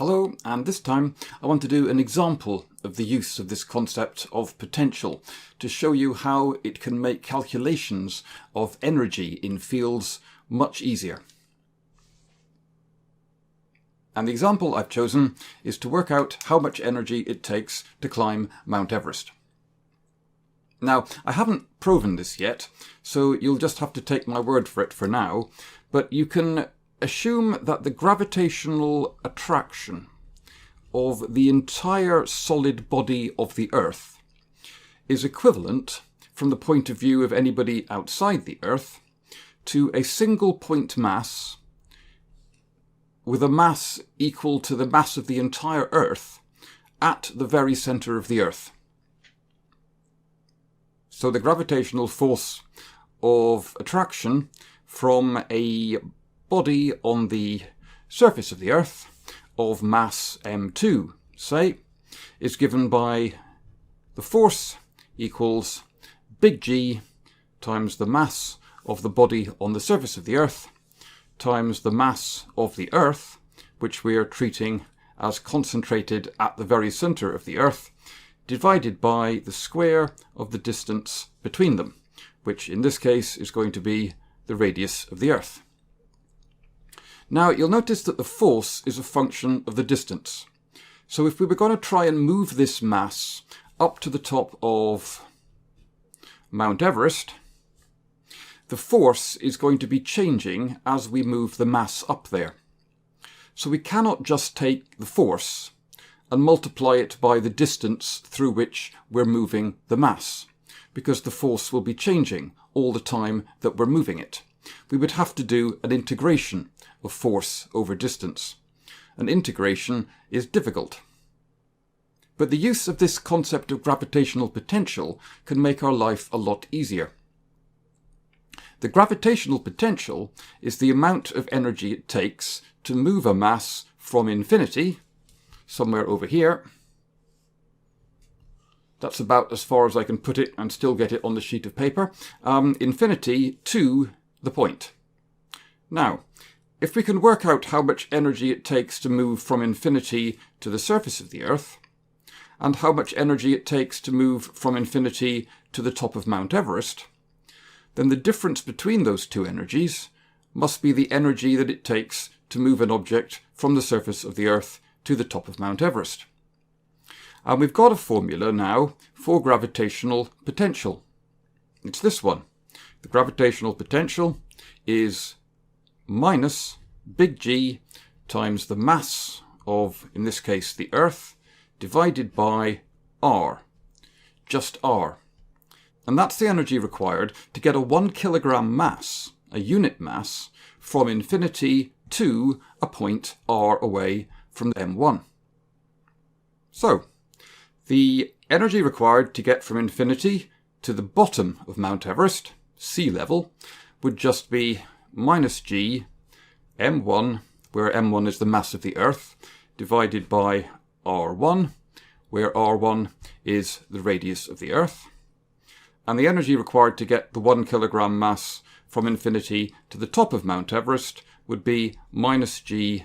Hello, and this time I want to do an example of the use of this concept of potential to show you how it can make calculations of energy in fields much easier. And the example I've chosen is to work out how much energy it takes to climb Mount Everest. Now, I haven't proven this yet, so you'll just have to take my word for it for now, but you can assume that the gravitational attraction of the entire solid body of the Earth is equivalent, from the point of view of anybody outside the Earth, to a single point mass with a mass equal to the mass of the entire Earth at the very centre of the Earth. So the gravitational force of attraction from a body on the surface of the Earth of mass m2, say, is given by the force equals big G times the mass of the body on the surface of the Earth times the mass of the Earth, which we are treating as concentrated at the very centre of the Earth, divided by the square of the distance between them, which in this case is going to be the radius of the Earth. Now, you'll notice that the force is a function of the distance. So if we were going to try and move this mass up to the top of Mount Everest, the force is going to be changing as we move the mass up there. So we cannot just take the force and multiply it by the distance through which we're moving the mass, because the force will be changing all the time that we're moving it. We would have to do an integration of force over distance. An integration is difficult. But the use of this concept of gravitational potential can make our life a lot easier. The gravitational potential is the amount of energy it takes to move a mass from infinity, somewhere over here. That's about as far as I can put it and still get it on the sheet of paper. Infinity to the point. Now, if we can work out how much energy it takes to move from infinity to the surface of the Earth, and how much energy it takes to move from infinity to the top of Mount Everest, then the difference between those two energies must be the energy that it takes to move an object from the surface of the Earth to the top of Mount Everest. And we've got a formula now for gravitational potential. It's this one. The gravitational potential is minus big G times the mass of, in this case, the Earth, divided by R, just R. And that's the energy required to get a 1 kilogram mass, a unit mass, from infinity to a point R away from M1. So, the energy required to get from infinity to the bottom of Mount Everest, sea level, would just be minus G M1, where M1 is the mass of the Earth, divided by R1, where R1 is the radius of the Earth. And the energy required to get the 1 kilogram mass from infinity to the top of Mount Everest would be minus G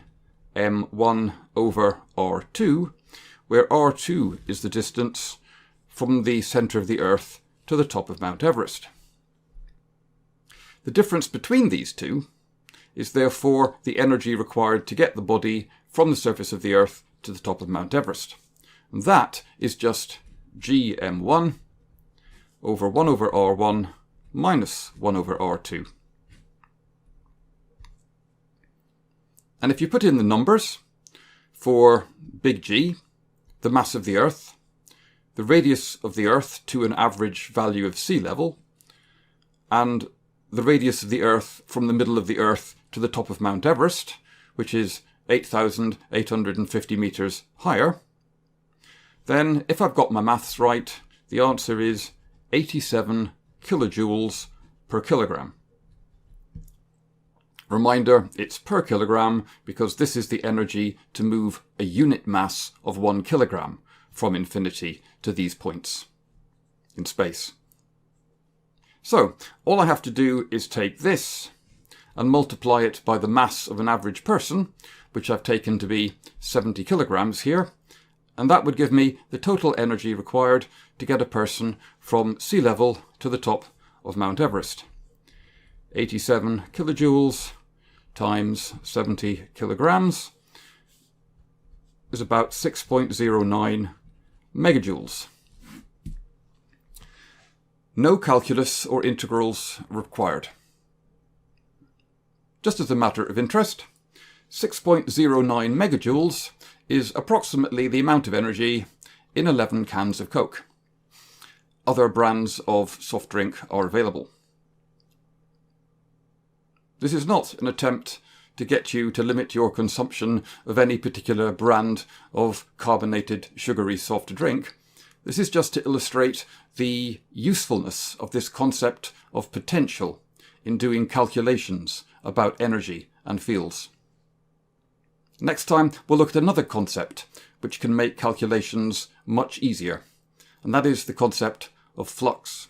M1 over R2, where R2 is the distance from the centre of the Earth to the top of Mount Everest. The difference between these two is therefore the energy required to get the body from the surface of the Earth to the top of Mount Everest. And that is just Gm1 over 1 over R1 minus 1 over R2. And if you put in the numbers for big G, the mass of the Earth, the radius of the Earth to an average value of sea level, and the radius of the Earth from the middle of the Earth to the top of Mount Everest, which is 8,850 meters higher, then if I've got my maths right, the answer is 87 kilojoules per kilogram. Reminder, it's per kilogram because this is the energy to move a unit mass of 1 kilogram from infinity to these points in space. So, all I have to do is take this and multiply it by the mass of an average person, which I've taken to be 70 kilograms here, and that would give me the total energy required to get a person from sea level to the top of Mount Everest. 87 kilojoules times 70 kilograms is about 6.09 megajoules. No calculus or integrals required. Just as a matter of interest, 6.09 megajoules is approximately the amount of energy in 11 cans of Coke. Other brands of soft drink are available. This is not an attempt to get you to limit your consumption of any particular brand of carbonated, sugary soft drink. This is just to illustrate the usefulness of this concept of potential in doing calculations about energy and fields. Next time, we'll look at another concept which can make calculations much easier, and that is the concept of flux.